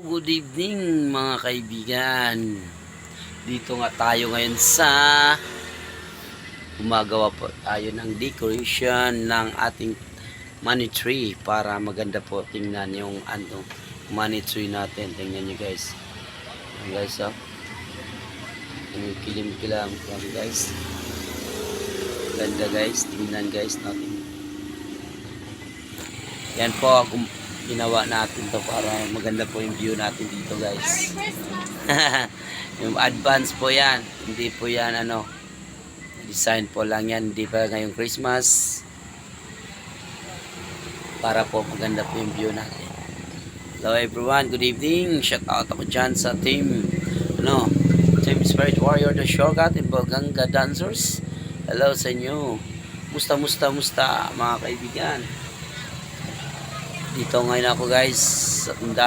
good evening mga kaibigan. Dito nga tayo ngayon sa gumagawa po tayo ng decoration ng ating money tree para maganda po tingnan yung money tree natin. Tingnan nyo guys. Ayan guys, oh. Kilim-kilam guys. Ganda guys. Tingnan guys natin. Yan po ginawa natin to para maganda po yung view natin dito guys. Yung advance po yan, hindi po yan design po lang yan, hindi pa ngayong Christmas, para po maganda po yung view natin. Hello everyone, good evening, shout out ako dyan sa team Team Spirit Warrior, The Shogat and Baganga Dancers. Hello sa inyo, musta mga kaibigan. Dito ngayon ako guys sa tindahan